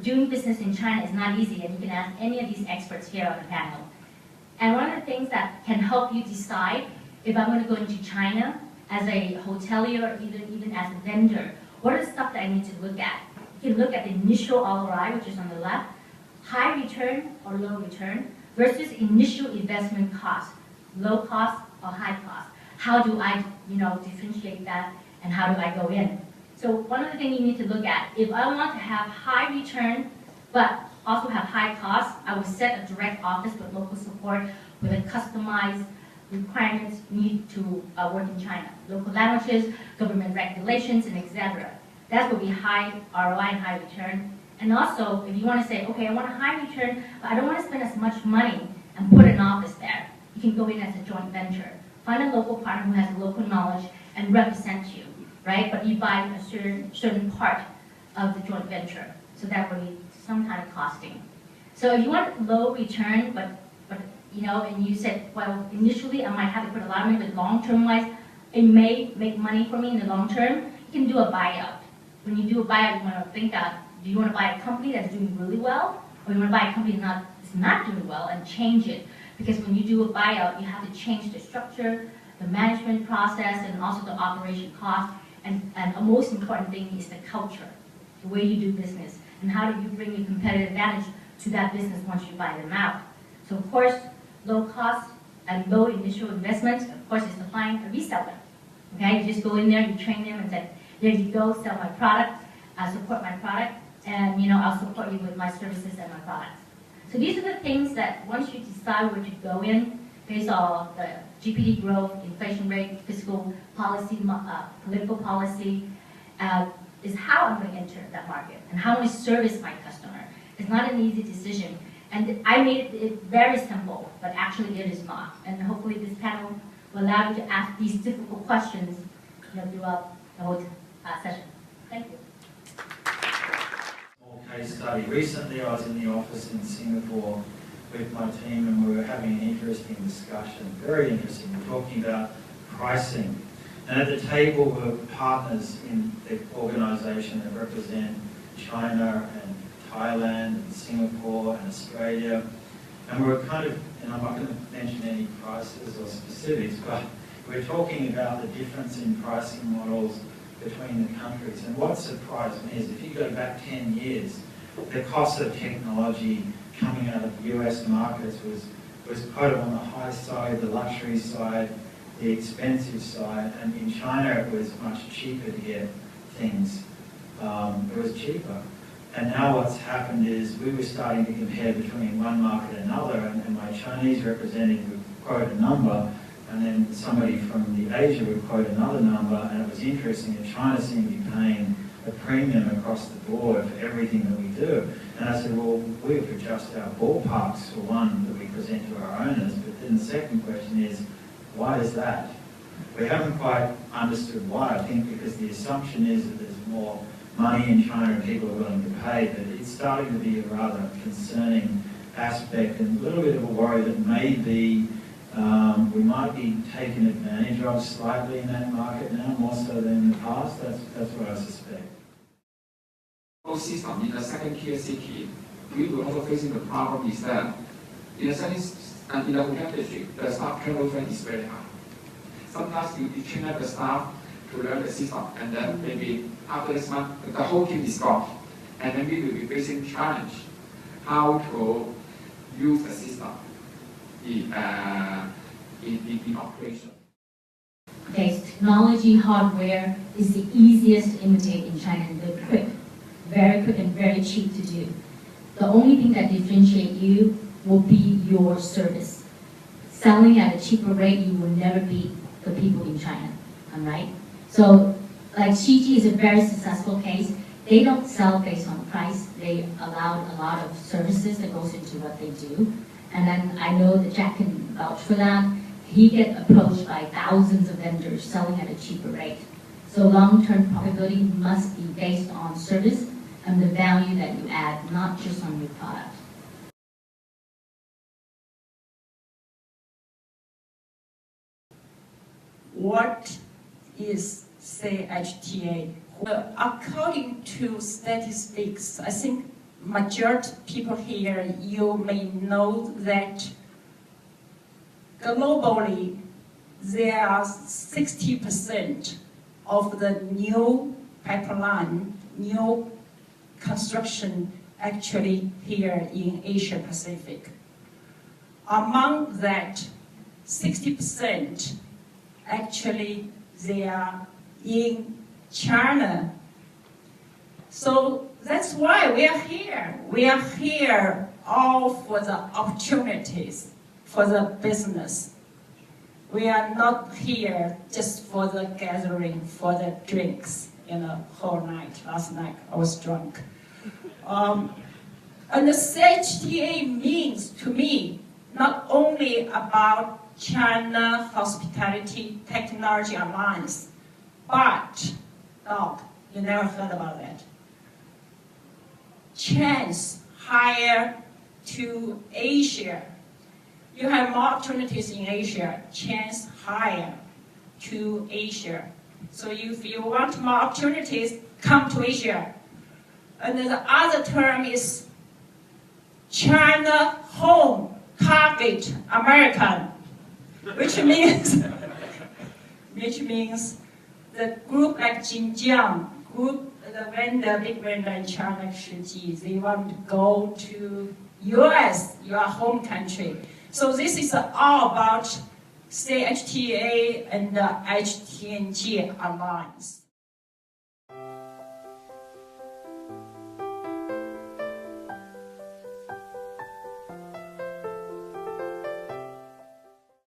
doing business in China is not easy, and you can ask any of these experts here on the panel. And one of the things that can help you decide if I'm going to go into China as a hotelier or even as a vendor, what are the stuff that I need to look at? You can look at the initial ROI, which is on the left, high return or low return, versus initial investment cost, low cost or high cost. How do I, differentiate that, and how do I go in? So one of the things you need to look at, if I want to have high return, but also have high cost, I will set a direct office with local support with a customized requirements need to work in China. Local languages, government regulations, and etc. That will be high ROI and high return. And also, if you want to say, okay, I want a high return, but I don't want to spend as much money and put an office there, you can go in as a joint venture. Find a local partner who has local knowledge and represent you, right? But you buy a certain part of the joint venture. So that will be some kind of costing. So if you want low return, but and you said, well, initially I might have to put a lot of money, but long-term wise, it may make money for me in the long term, you can do a buyout. When you do a buyout, you want to think out, do you want to buy a company that's doing really well, or you want to buy a company that's not doing well and change it? Because when you do a buyout, you have to change the structure, the management process, and also the operation cost. And the most important thing is the culture, the way you do business, and how do you bring your competitive advantage to that business once you buy them out. So of course, low cost and low initial investment, of course, is to find a reseller. Okay, you just go in there, you train them, and say, there you go, sell my product, support my product, and I'll support you with my services and my products. So these are the things that once you decide where to go in, based on the GDP growth, inflation rate, fiscal policy, political policy, is how I'm going to enter that market and how I'm going to service my customer. It's not an easy decision. And I made it very simple, but actually it is not. And hopefully this panel will allow you to ask these difficult questions throughout the whole session. Thank you. Small case study. Recently I was in the office in Singapore with my team and we were having an interesting discussion, very interesting. We're talking about pricing. And at the table were partners in the organisation that represent China and Thailand and Singapore and Australia. And we're and I'm not going to mention any prices or specifics, but we're talking about the difference in pricing models between the countries. And what surprised me is if you go back 10 years, the cost of technology coming out of US markets was quite on the high side, the luxury side, the expensive side, and in China it was much cheaper to get things. It was cheaper. And now what's happened is we were starting to compare between one market and another, and my Chinese representative would quote a number, and then somebody from the Asia would quote another number, and it was interesting that China seemed to be paying a premium across the board for everything that we do. And I said, well, we've adjusted our ballparks for one that we present to our owners, but then the second question is, why is that? We haven't quite understood why. I think because the assumption is that there's more money in China and people are willing to pay, but it's starting to be a rather concerning aspect and a little bit of a worry that maybe we might be taken advantage of slightly in that market now, more so than in the past. That's what I suspect. System in the second tier city, we will also facing the problem is that in the hotel district, the staff turnover is very high. Sometimes you train up the staff to learn the system, and then maybe after this month, the whole team is gone. And then we will be facing challenge how to use the system in operation. Okay, so technology, hardware is the easiest to imitate in China, and they're quick, very quick and very cheap to do. The only thing that differentiates you will be your service. Selling at a cheaper rate, you will never beat the people in China, all right? So, like Shiji is a very successful case. They don't sell based on price. They allow a lot of services that goes into what they do. And then I know that Jack can vouch for that. He gets approached by thousands of vendors selling at a cheaper rate. So long-term profitability must be based on service and the value that you add, not just on your product. What is, say, HTA? According to statistics, I think majority people here, you may know that globally, there are 60% of the new pipeline, new construction actually here in Asia Pacific. Among that, 60% actually they are in China. So that's why we are here. We are here all for the opportunities, for the business. We are not here just for the gathering, for the drinks, whole night. Last night I was drunk. And the HTA means to me not only about China Hospitality Technology Alliance, but, you never heard about that. Chance hire to Asia. You have more opportunities in Asia, chance hire to Asia. So if you want more opportunities, come to Asia. And then the other term is China home target American, which means the group like Xinjiang, the big vendor in China, HTNG, they want to go to US, your home country. So this is all about, say, HTA and the HTNG Alliance.